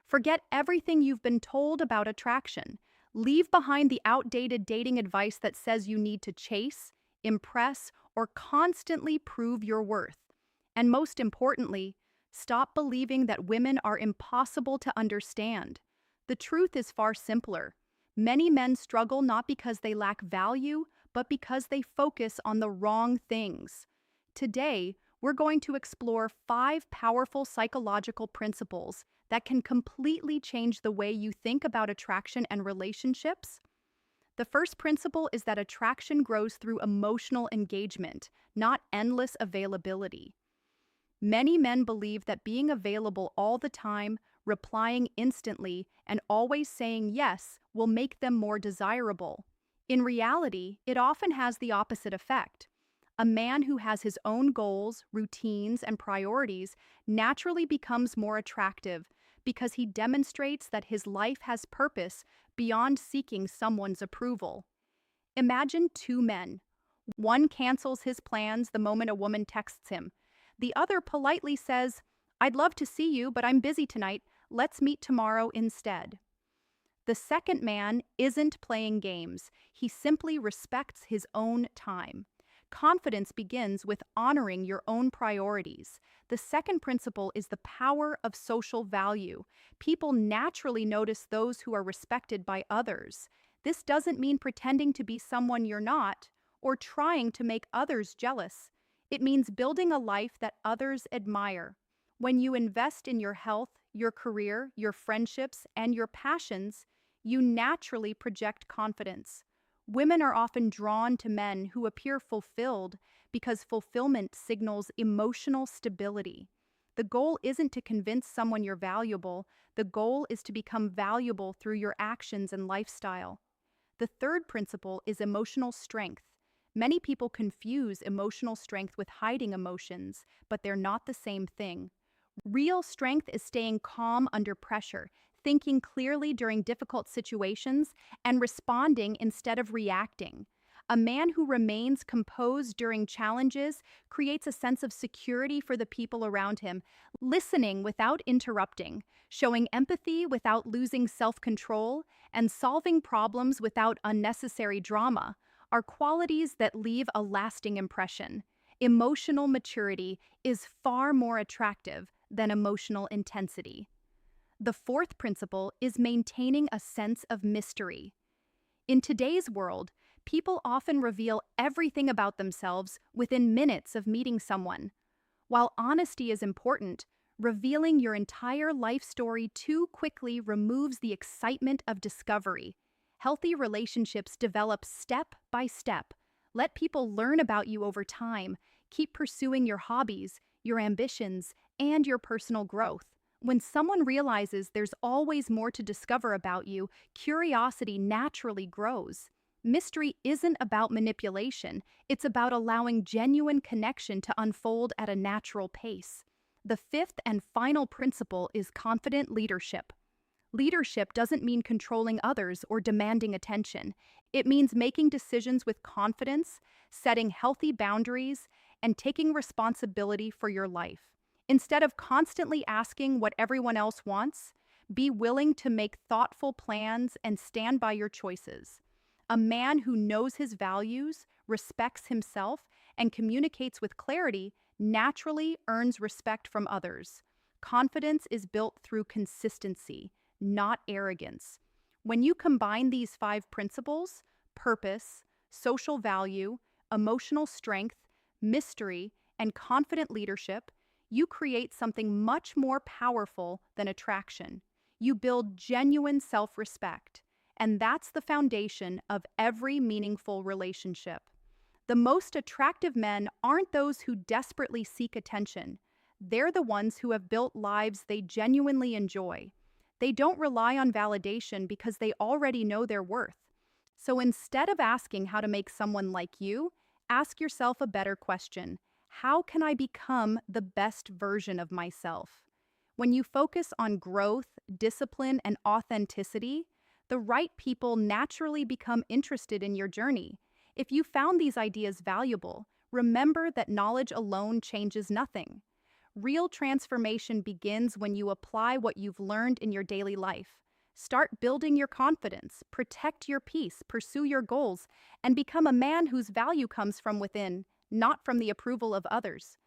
Forget everything you've been told about attraction. Leave behind the outdated dating advice that says you need to chase, impress, or constantly prove your worth. And most importantly, stop believing that women are impossible to understand. The truth is far simpler. Many men struggle not because they lack value, but because they focus on the wrong things. Today, we're going to explore 5 powerful psychological principles that can completely change the way you think about attraction and relationships. The first principle is that attraction grows through emotional engagement, not endless availability. Many men believe that being available all the time, replying instantly, and always saying yes will make them more desirable. In reality, it often has the opposite effect. A man who has his own goals, routines, and priorities naturally becomes more attractive because he demonstrates that his life has purpose beyond seeking someone's approval. Imagine 2 men. One cancels his plans the moment a woman texts him. The other politely says, "I'd love to see you, but I'm busy tonight. Let's meet tomorrow instead." The second man isn't playing games. He simply respects his own time. Confidence begins with honoring your own priorities. The second principle is the power of social value. People naturally notice those who are respected by others. This doesn't mean pretending to be someone you're not or trying to make others jealous. It means building a life that others admire. When you invest in your health, your career, your friendships, and your passions, you naturally project confidence. Women are often drawn to men who appear fulfilled because fulfillment signals emotional stability. The goal isn't to convince someone you're valuable, the goal is to become valuable through your actions and lifestyle. The third principle is emotional strength. Many people confuse emotional strength with hiding emotions, but they're not the same thing. Real strength is staying calm under pressure, thinking clearly during difficult situations, and responding instead of reacting. A man who remains composed during challenges creates a sense of security for the people around him, listening without interrupting, showing empathy without losing self-control, and solving problems without unnecessary drama are qualities that leave a lasting impression. Emotional maturity is far more attractive than emotional intensity. The fourth principle is maintaining a sense of mystery. In today's world, people often reveal everything about themselves within minutes of meeting someone. While honesty is important, revealing your entire life story too quickly removes the excitement of discovery. Healthy relationships develop step by step. Let people learn about you over time. Keep pursuing your hobbies, your ambitions, and your personal growth. When someone realizes there's always more to discover about you, curiosity naturally grows. Mystery isn't about manipulation, it's about allowing genuine connection to unfold at a natural pace. The fifth and final principle is confident leadership. Leadership doesn't mean controlling others or demanding attention. It means making decisions with confidence, setting healthy boundaries, and taking responsibility for your life. Instead of constantly asking what everyone else wants, be willing to make thoughtful plans and stand by your choices. A man who knows his values, respects himself, and communicates with clarity naturally earns respect from others. Confidence is built through consistency, not arrogance. When you combine these 5 principles, purpose, social value, emotional strength, mystery, and confident leadership, you create something much more powerful than attraction. You build genuine self-respect, and that's the foundation of every meaningful relationship. The most attractive men aren't those who desperately seek attention. They're the ones who have built lives they genuinely enjoy. They don't rely on validation because they already know their worth. So instead of asking how to make someone like you, ask yourself a better question. How can I become the best version of myself? When you focus on growth, discipline, and authenticity, the right people naturally become interested in your journey. If you found these ideas valuable, remember that knowledge alone changes nothing. Real transformation begins when you apply what you've learned in your daily life. Start building your confidence, protect your peace, pursue your goals, and become a man whose value comes from within, not from the approval of others.